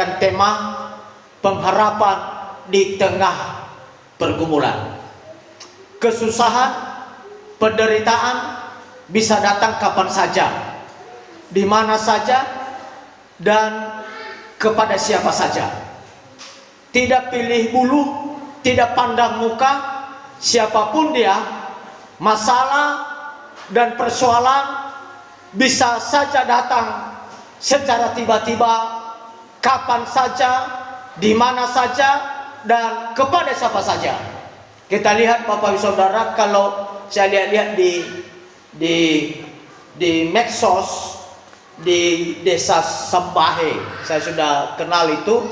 dengan tema pengharapan di tengah pergumulan. Kesusahan, penderitaan bisa datang kapan saja, di mana saja, dan kepada siapa saja. Tidak pilih bulu, tidak pandang muka, siapapun dia, masalah dan persoalan bisa saja datang secara tiba-tiba, kapan saja, di mana saja, dan kepada siapa saja. Kita lihat Bapak Ibu Saudara, kalau saya lihat di medsos di desa Sembahe, saya sudah kenal itu,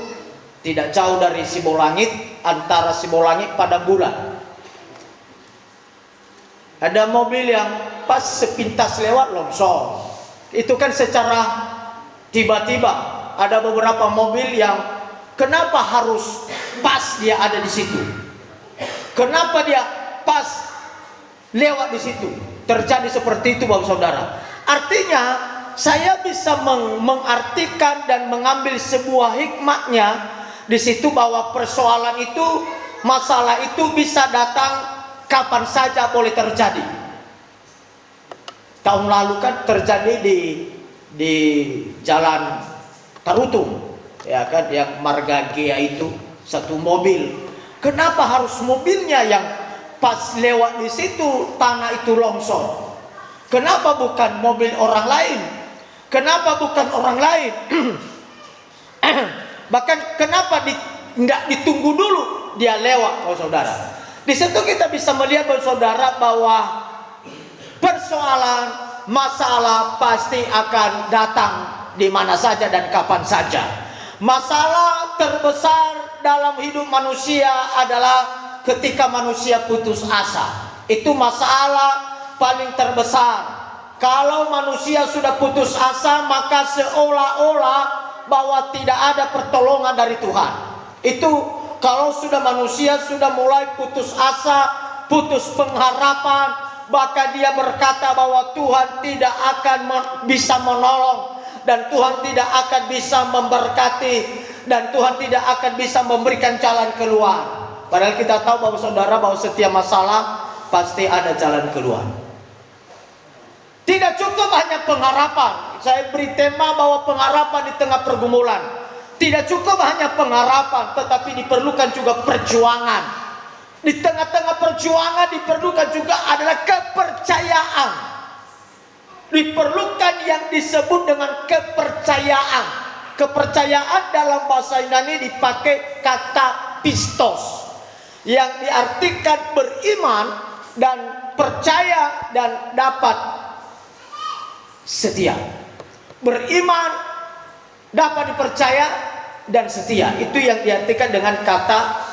tidak jauh dari Sibolangit, antara Sibolangit pada Bulan. Ada mobil yang pas sepintas lewat longsor. Itu kan secara tiba-tiba. Ada beberapa mobil yang kenapa harus pas dia ada di situ? Kenapa dia pas lewat di situ? Terjadi seperti itu Bapak Saudara. Artinya saya bisa mengartikan dan mengambil sebuah hikmahnya di situ, bahwa persoalan itu, masalah itu bisa datang kapan saja, boleh terjadi. Tahun lalu kan terjadi di Jalan Tarutung, ya kan, yang Marga Gea itu, satu mobil. Kenapa harus mobilnya yang pas lewat di situ tanah itu longsor? Kenapa bukan mobil orang lain? Kenapa bukan orang lain? Bahkan kenapa tidak ditunggu dulu dia lewat, Bapak Saudara? Di situ kita bisa melihat, Bapak Saudara, bahwa persoalan, masalah pasti akan datang di mana saja dan kapan saja. Masalah terbesar dalam hidup manusia adalah ketika manusia putus asa. Itu masalah paling terbesar. Kalau manusia sudah putus asa, maka seolah-olah bahwa tidak ada pertolongan dari Tuhan. Itu kalau sudah manusia sudah mulai putus asa, putus pengharapan, maka dia berkata bahwa Tuhan tidak akan bisa menolong, dan Tuhan tidak akan bisa memberkati, dan Tuhan tidak akan bisa memberikan jalan keluar. Padahal kita tahu Bapak Saudara bahwa setiap masalah pasti ada jalan keluar. Tidak cukup hanya pengharapan. Saya beri tema bahwa pengharapan di tengah pergumulan. Tidak cukup hanya pengharapan, tetapi diperlukan juga perjuangan. Di tengah-tengah perjuangan diperlukan juga adalah kepercayaan. Diperlukan yang disebut dengan kepercayaan. Kepercayaan dalam bahasa Yunani dipakai kata pistos, yang diartikan beriman dan percaya dan dapat setia. Beriman, dapat dipercaya, dan setia. Itu yang diartikan dengan kata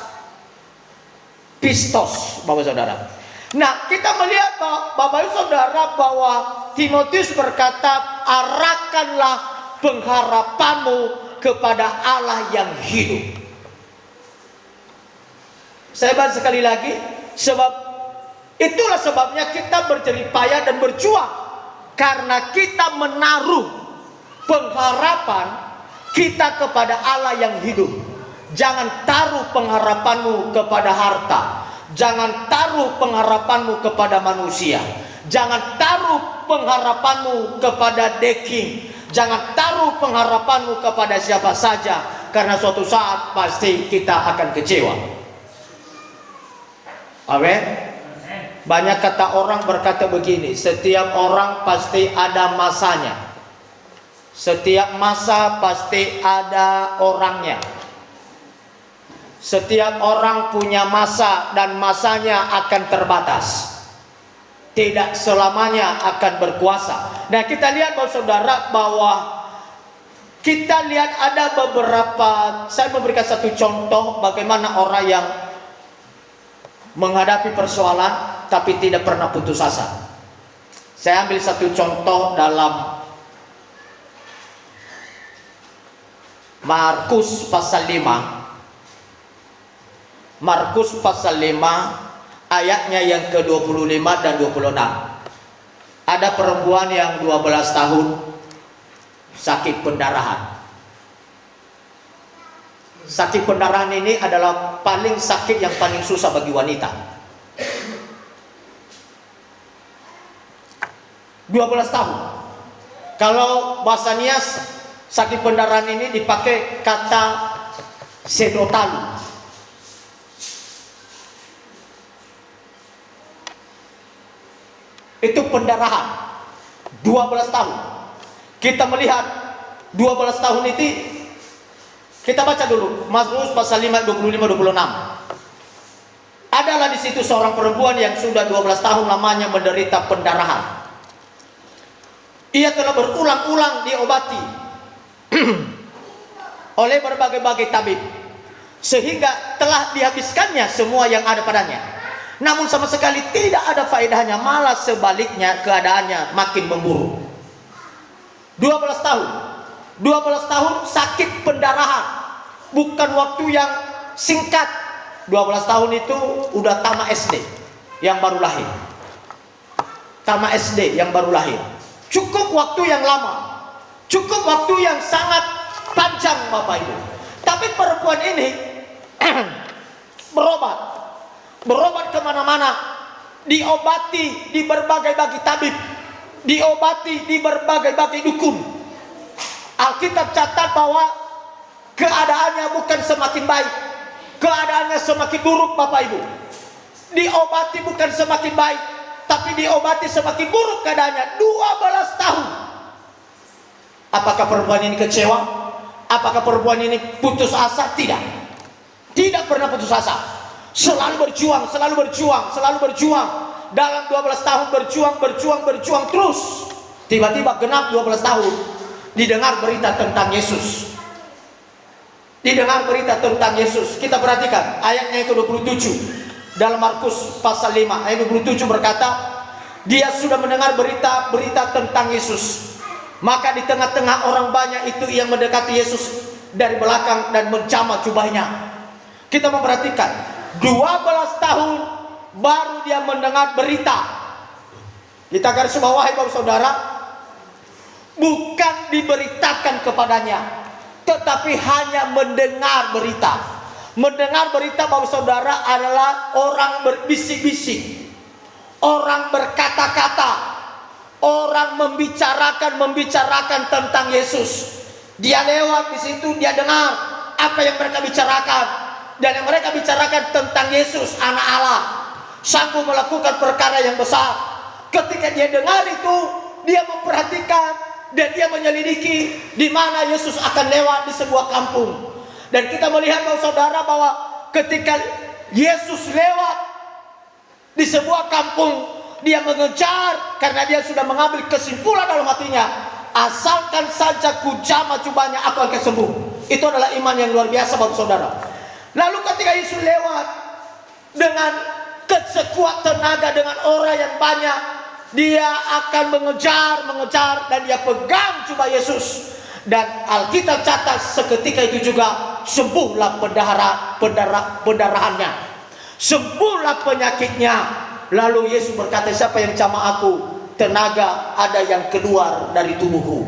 pistos, Bapak Saudara. Nah, kita melihat Bapak Saudara bahwa Timotius berkata, arahkanlah pengharapanmu kepada Allah yang hidup. Saya bahas sekali lagi, sebab itulah sebabnya kita berjerih payah dan berjuang, karena kita menaruh pengharapan kita kepada Allah yang hidup. Jangan taruh pengharapanmu kepada harta. Jangan taruh pengharapanmu kepada manusia. Jangan taruh pengharapanmu kepada daging. Jangan taruh pengharapanmu kepada siapa saja, karena suatu saat pasti kita akan kecewa. Amin. Banyak kata orang berkata begini, setiap orang pasti ada masanya. Setiap masa pasti ada orangnya. Setiap orang punya masa, dan masanya akan terbatas. Tidak selamanya akan berkuasa. Nah, kita lihat Bapak Saudara bahwa kita lihat ada beberapa, saya memberikan satu contoh bagaimana orang yang menghadapi persoalan tapi tidak pernah putus asa. Saya ambil satu contoh dalam Markus pasal 5. Markus pasal 5 ayatnya yang ke-25 dan 26. Ada perempuan yang 12 tahun sakit pendarahan. Sakit pendarahan ini adalah paling sakit yang paling susah bagi wanita. 12 tahun. Kalau bahasa Nias, sakit pendarahan ini dipakai kata sedotalu. Itu pendarahan 12 tahun. Kita melihat 12 tahun itu, kita baca dulu Mazmur pasal 5 25-26. Adalah di situ seorang perempuan yang sudah 12 tahun lamanya menderita pendarahan. Ia telah berulang-ulang diobati oleh berbagai-bagai tabib, sehingga telah dihabiskannya semua yang ada padanya. Namun sama sekali tidak ada faedahnya, malah sebaliknya keadaannya makin memburuk. 12 tahun. 12 tahun sakit pendarahan. Bukan waktu yang singkat. 12 tahun itu udah tamat SD yang baru lahir. Tamat SD yang baru lahir. Cukup waktu yang lama. Cukup waktu yang sangat panjang, Bapak Ibu. Tapi perempuan ini berobat kemana-mana, diobati di berbagai-bagai tabib, diobati di berbagai-bagai dukun. Alkitab catat bahwa keadaannya bukan semakin baik, keadaannya semakin buruk, Bapak Ibu. Diobati bukan semakin baik, tapi diobati semakin buruk keadaannya. 12 tahun. Apakah perempuan ini kecewa? Apakah perempuan ini putus asa? Tidak. Tidak pernah putus asa. Selalu berjuang, selalu berjuang, selalu berjuang. Dalam 12 tahun berjuang terus. Tiba-tiba genap 12 tahun, didengar berita tentang Yesus. Didengar berita tentang Yesus. Kita perhatikan ayatnya yang ke-27 dalam Markus pasal 5 ayat 27 berkata, dia sudah mendengar berita tentang Yesus. Maka di tengah-tengah orang banyak itu ia mendekati Yesus dari belakang dan menjamah jubahnya. Kita memperhatikan 12 tahun baru dia mendengar berita. Kita garis bawahi, Bapak Saudara, bukan diberitakan kepadanya, tetapi hanya mendengar berita. Mendengar berita, Bapak Saudara, adalah orang berbisik-bisik, orang berkata-kata, orang membicarakan tentang Yesus. Dia lewat di situ, dia dengar apa yang mereka bicarakan, dan yang mereka bicarakan tentang Yesus, anak Allah, sanggup melakukan perkara yang besar. Ketika dia dengar itu, dia memperhatikan dan dia menyelidiki di mana Yesus akan lewat di sebuah kampung. Dan kita melihat, Bapak Saudara, bahwa ketika Yesus lewat di sebuah kampung, dia mengejar karena dia sudah mengambil kesimpulan dalam hatinya, asalkan saja ku jamah jubahnya, aku akan sembuh. Itu adalah iman yang luar biasa, Bapak Saudara. Lalu ketika Yesus lewat dengan sekuat tenaga, dengan orang yang banyak, dia akan mengejar dan dia pegang jubah Yesus. Dan Alkitab catat seketika itu juga sembuhlah pendarahannya, sembuhlah penyakitnya. Lalu Yesus berkata, siapa yang jamah aku, tenaga ada yang keluar dari tubuhku.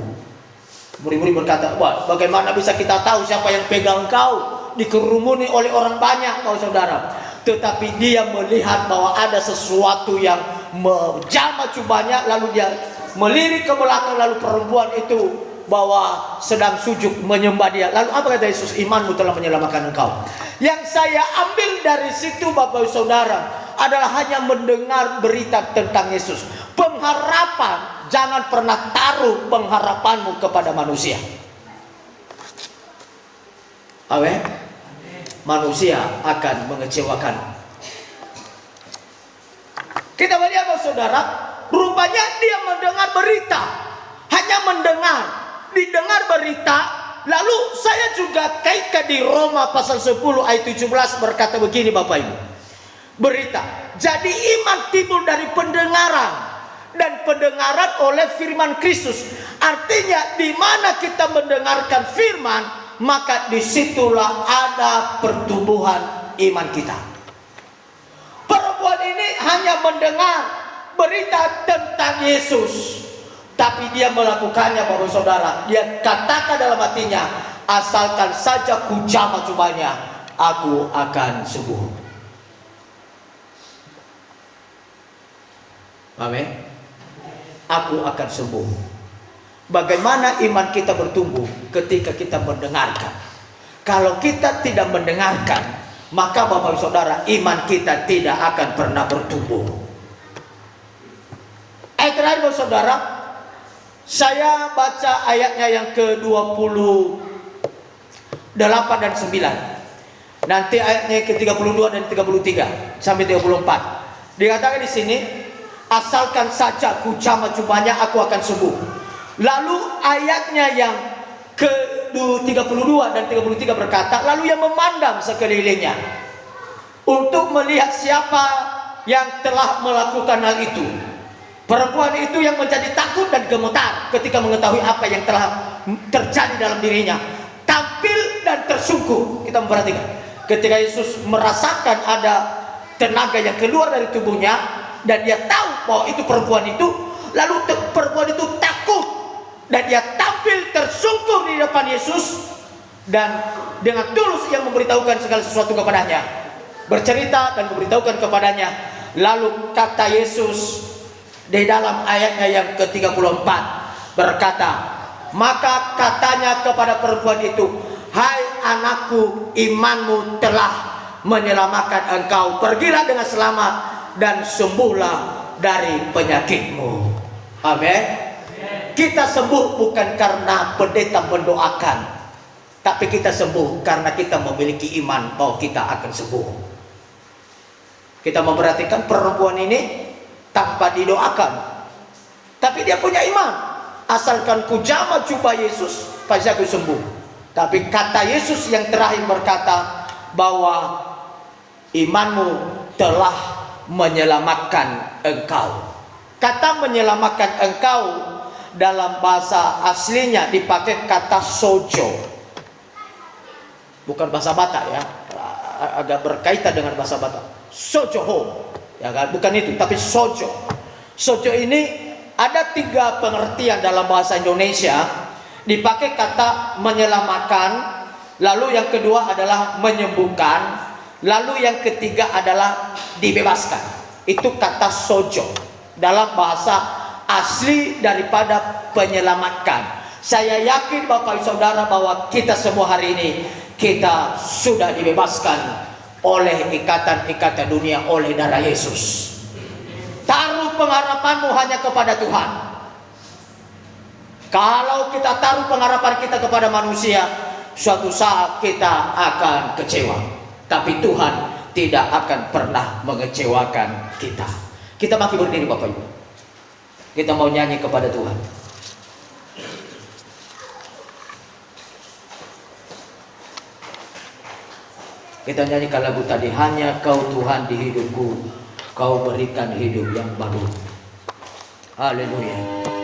Murid-murid berkata, wah, bagaimana bisa kita tahu siapa yang pegang kau? Dikerumuni oleh orang banyak, Bapak Saudara. Tetapi dia melihat bahwa ada sesuatu yang menjamah jubahnya. Lalu dia melirik ke belakang, lalu perempuan itu bahwa sedang sujud menyembah dia. Lalu apa kata Yesus? Imanmu telah menyelamatkan engkau. Yang saya ambil dari situ, Bapak Saudara, adalah hanya mendengar berita tentang Yesus. Pengharapan, jangan pernah taruh pengharapanmu kepada manusia. Amin. Manusia akan mengecewakan. Kita melihat, Bapak Saudara, rupanya dia mendengar berita, hanya mendengar, didengar berita. Lalu saya juga kaitkan di Roma pasal 10 ayat 17 berkata begini, Bapak Ibu. Berita. Jadi iman timbul dari pendengaran, dan pendengaran oleh firman Kristus. Artinya di mana kita mendengarkan firman, maka disitulah ada pertumbuhan iman kita. Perempuan ini hanya mendengar berita tentang Yesus, tapi dia melakukannya, Bapak Saudara. Dia katakan dalam hatinya, asalkan saja ku jamah jubahnya, aku akan sembuh. Amin. Aku akan sembuh. Bagaimana iman kita bertumbuh? Ketika kita mendengarkan. Kalau kita tidak mendengarkan, maka Bapak Saudara, iman kita tidak akan pernah bertumbuh. Ayat terakhir Bapak Saudara, saya baca ayatnya yang ke-28 dan 9. Nanti ayatnya ke-32 dan 33 sampai 34. Dikatakan di sini, asalkan saja ku jamah jubahnya, aku akan sembuh. Lalu ayatnya yang ke-32 dan 33 berkata, lalu yang memandang sekelilingnya untuk melihat siapa yang telah melakukan hal itu. Perempuan itu yang menjadi takut dan gemetar ketika mengetahui apa yang telah terjadi dalam dirinya, tampil dan tersungkur. Kita memperhatikan ketika Yesus merasakan ada tenaga yang keluar dari tubuhnya, dan dia tahu bahwa itu perempuan itu, lalu perempuan itu takut dan dia tampil tersungkur di depan Yesus, dan dengan tulus yang memberitahukan segala sesuatu kepadanya, bercerita dan memberitahukan kepadanya. Lalu kata Yesus di dalam ayatnya yang ke-34 berkata, maka katanya kepada perempuan itu, hai anakku, imanmu telah menyelamatkan engkau, pergilah dengan selamat dan sembuhlah dari penyakitmu. Amin. Kita sembuh bukan karena pendeta mendoakan, tapi kita sembuh karena kita memiliki iman bahwa kita akan sembuh. Kita memperhatikan perempuan ini tanpa didoakan, tapi dia punya iman. Asalkan ku jamah jubah Yesus, pasti aku sembuh. Tapi kata Yesus yang terakhir berkata bahwa imanmu telah menyelamatkan engkau. Kata menyelamatkan engkau dalam bahasa aslinya dipakai kata sojo, bukan bahasa Batak ya, agak berkaitan dengan bahasa Batak. Sojoho, ya kan? Bukan itu, tapi sojo. Sojo ini ada 3 pengertian dalam bahasa Indonesia. Dipakai kata menyelamatkan, lalu yang kedua adalah menyembuhkan, lalu yang ketiga adalah dibebaskan. Itu kata sojo dalam bahasa asli daripada penyelamatkan. Saya yakin Bapak Saudara bahwa kita semua hari ini kita sudah dibebaskan oleh ikatan-ikatan dunia oleh darah Yesus. Taruh pengharapanmu hanya kepada Tuhan. Kalau kita taruh pengharapan kita kepada manusia, suatu saat kita akan kecewa. Tapi Tuhan tidak akan pernah mengecewakan kita. Kita masih berdiri Bapak Ibu. Kita mau nyanyi kepada Tuhan. Kita nyanyikan lagu tadi, hanya Kau Tuhan di hidupku, Kau berikan hidup yang baru. Haleluya.